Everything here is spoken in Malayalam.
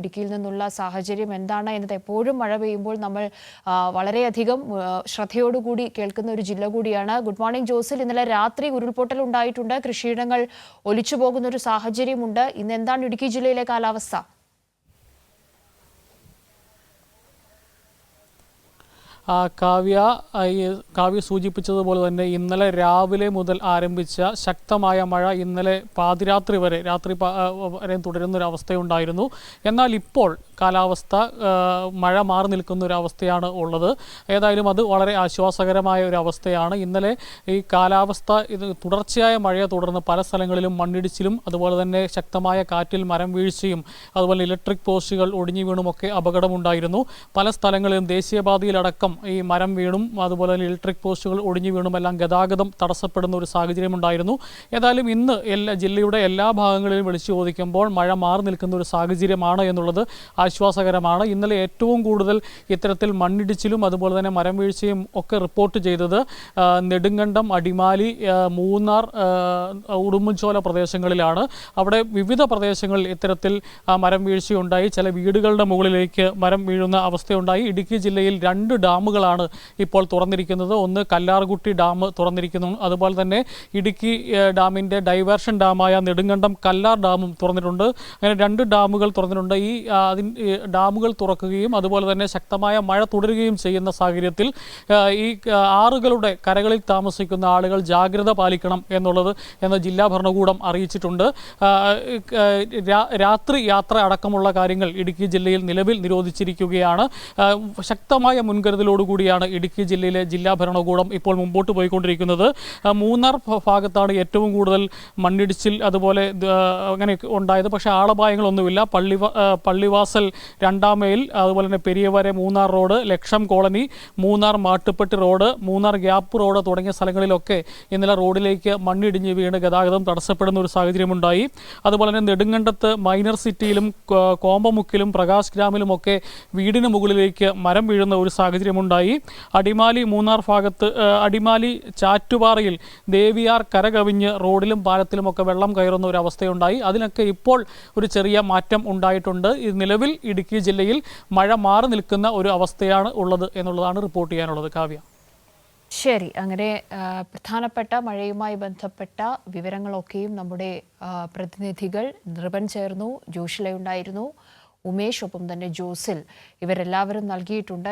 ഇടുക്കിയിൽ നിന്നുള്ള സാഹചര്യം എന്താണ് എന്നത് എപ്പോഴും മഴ പെയ്യുമ്പോൾ നമ്മൾ വളരെയധികം ശ്രദ്ധയോടുകൂടി കേൾക്കുന്ന ഒരു ജില്ല കൂടിയാണ്. ഗുഡ് മോർണിംഗ് ജോസിൽ. ഇന്നലെ രാത്രി ഉരുൾപൊട്ടൽ ഉണ്ടായിട്ടുണ്ട്, കൃഷിയിടങ്ങൾ ഒലിച്ചു പോകുന്ന ഒരു സാഹചര്യമുണ്ട്. ഇന്ന് എന്താണ് ഇടുക്കി ജില്ലയിലെ കാലാവസ്ഥ? കാവ്യ സൂചിപ്പിച്ചതുപോലെ തന്നെ ഇന്നലെ രാവിലെ മുതൽ ആരംഭിച്ച ശക്തമായ മഴ ഇന്നലെ പാതിരാത്രി വരെ തുടരുന്നൊരവസ്ഥയുണ്ടായിരുന്നു. എന്നാൽ ഇപ്പോൾ കാലാവസ്ഥ മഴ മാറി നിൽക്കുന്ന ഒരു അവസ്ഥയാണ് ഉള്ളത്. ഏതായാലും അത് വളരെ ആശ്വാസകരമായ ഒരു അവസ്ഥയാണ്. ഇന്നലെ ഈ കാലാവസ്ഥ തുടർച്ചയായ മഴയെ തുടർന്ന് പല സ്ഥലങ്ങളിലും മണ്ണിടിച്ചിലും അതുപോലെ തന്നെ ശക്തമായ കാറ്റിൽ മരം വീഴ്ചയും അതുപോലെ ഇലക്ട്രിക് പോസ്റ്റുകൾ ഒടിഞ്ഞു വീണുമൊക്കെ അപകടമുണ്ടായിരുന്നു. പല സ്ഥലങ്ങളിലും ദേശീയപാതയിലടക്കം ഈ മരം വീണും അതുപോലെ തന്നെ ഇലക്ട്രിക് പോസ്റ്റുകൾ ഒടിഞ്ഞു വീണുമെല്ലാം ഗതാഗതം തടസ്സപ്പെടുന്ന ഒരു സാഹചര്യമുണ്ടായിരുന്നു. ഏതായാലും ഇന്ന് ജില്ലയുടെ എല്ലാ ഭാഗങ്ങളിലും വിളിച്ചു ചോദിക്കുമ്പോൾ മഴ മാറി നിൽക്കുന്ന ഒരു സാഹചര്യമാണ് എന്നുള്ളത് ആശ്വാസകരമാണ്. ഇന്നലെ ഏറ്റവും കൂടുതൽ ഇത്തരത്തിൽ മണ്ണിടിച്ചിലും അതുപോലെ തന്നെ മരം വീഴ്ചയും ഒക്കെ റിപ്പോർട്ട് ചെയ്തത് നെടുങ്കണ്ടം, അടിമാലി, മൂന്നാർ, ഉടുമ്പൻചോല പ്രദേശങ്ങളിലാണ്. അവിടെ വിവിധ പ്രദേശങ്ങളിൽ ഇത്തരത്തിൽ മരം വീഴ്ചയുണ്ടായി. ചില വീടുകളുടെ മുകളിലേക്ക് മരം വീഴുന്ന അവസ്ഥയുണ്ടായി. ഇടുക്കി ജില്ലയിൽ 2 ഡാമുകളാണ് ഇപ്പോൾ തുറന്നിരിക്കുന്നത്. ഒന്ന് കല്ലാർകുട്ടി ഡാം തുറന്നിരിക്കുന്നു, അതുപോലെ തന്നെ ഇടുക്കി ഡാമിൻ്റെ ഡൈവേർഷൻ ഡാമായ നെടുങ്കണ്ടം കല്ലാർ ഡാമും തുറന്നിട്ടുണ്ട്. അങ്ങനെ 2 ഡാമുകൾ തുറന്നിട്ടുണ്ട്. ഈ ഡാമുകൾ തുറക്കുകയും അതുപോലെ തന്നെ ശക്തമായ മഴ തുടരുകയും ചെയ്യുന്ന സാഹചര്യത്തിൽ ഈ ആറുകളുടെ കരകളിൽ താമസിക്കുന്ന ആളുകൾ ജാഗ്രത പാലിക്കണം എന്ന് ജില്ലാ ഭരണകൂടം അറിയിച്ചിട്ടുണ്ട്. രാത്രി യാത്ര അടക്കമുള്ള കാര്യങ്ങൾ ഇടുക്കി ജില്ലയിൽ നിലവിൽ നിരോധിച്ചിരിക്കുകയാണ്. ശക്തമായ മുൻകരുതലോടുകൂടിയാണ് ഇടുക്കി ജില്ലയിലെ ജില്ലാ ഭരണകൂടം ഇപ്പോൾ മുമ്പോട്ട് പോയിക്കൊണ്ടിരിക്കുന്നത്. മൂന്നാർ ഭാഗത്താണ് ഏറ്റവും കൂടുതൽ മണ്ണിടിച്ചിൽ അതുപോലെ അങ്ങനെ ഉണ്ടായത്. പക്ഷേ ആളപായങ്ങളൊന്നുമില്ല. പള്ളിവാസൽ 2-ാം മൈൽ, അതുപോലെ തന്നെ പെരിയവരെ മൂന്നാർ റോഡ്, ലക്ഷം colony, Munnar Mattupetty road, Munnar gap road തുടങ്ങിയ സ്ഥലങ്ങളിലൊക്കെ ഇന്നലെ റോഡിലേക്ക് മണ്ണിടിഞ്ഞ് വീണ് ഗതാഗതം തടസ്സപ്പെടുന്ന ഒരു സാഹചര്യമുണ്ടായി. അതുപോലെ തന്നെ നെടുങ്കണ്ടത്ത് മൈനർ സിറ്റിയിലും കോമ്പമുക്കിലും പ്രകാശ് ഗ്രാമിലുമൊക്കെ വീടിന് മുകളിലേക്ക് മരം വീഴുന്ന ഒരു സാഹചര്യമുണ്ടായി. അടിമാലി മൂന്നാർ ഭാഗത്ത് അടിമാലി ചാറ്റുപാറയിൽ ദേവിയാർ കരകവിഞ്ഞ് റോഡിലും പാലത്തിലുമൊക്കെ വെള്ളം കയറുന്ന ഒരു അവസ്ഥയുണ്ടായി. അതിനൊക്കെ ഇപ്പോൾ ഒരു ചെറിയ മാറ്റം ഉണ്ടായിട്ടുണ്ട്. നിലവിൽ ഇടുക്കി ജില്ലയിൽ മഴ മാറി നിൽക്കുന്ന ഒരു അവസ്ഥയാണ് ഉള്ളത് എന്നുള്ളതാണ് റിപ്പോർട്ട് ചെയ്യാനുള്ളത്. കാവ്യ. ശരി, അങ്ങനെ പ്രധാനപ്പെട്ട മഴയുമായി ബന്ധപ്പെട്ട വിവരങ്ങളൊക്കെയും നമ്മുടെ പ്രതിനിധികൾ നൃപൻ ചേർന്നു, ജോഷില ഉണ്ടായിരുന്നു, ഉമേഷ്, ഒപ്പം തന്നെ ജോസിൽ, ഇവരെല്ലാവരും നൽകിയിട്ടുണ്ട്.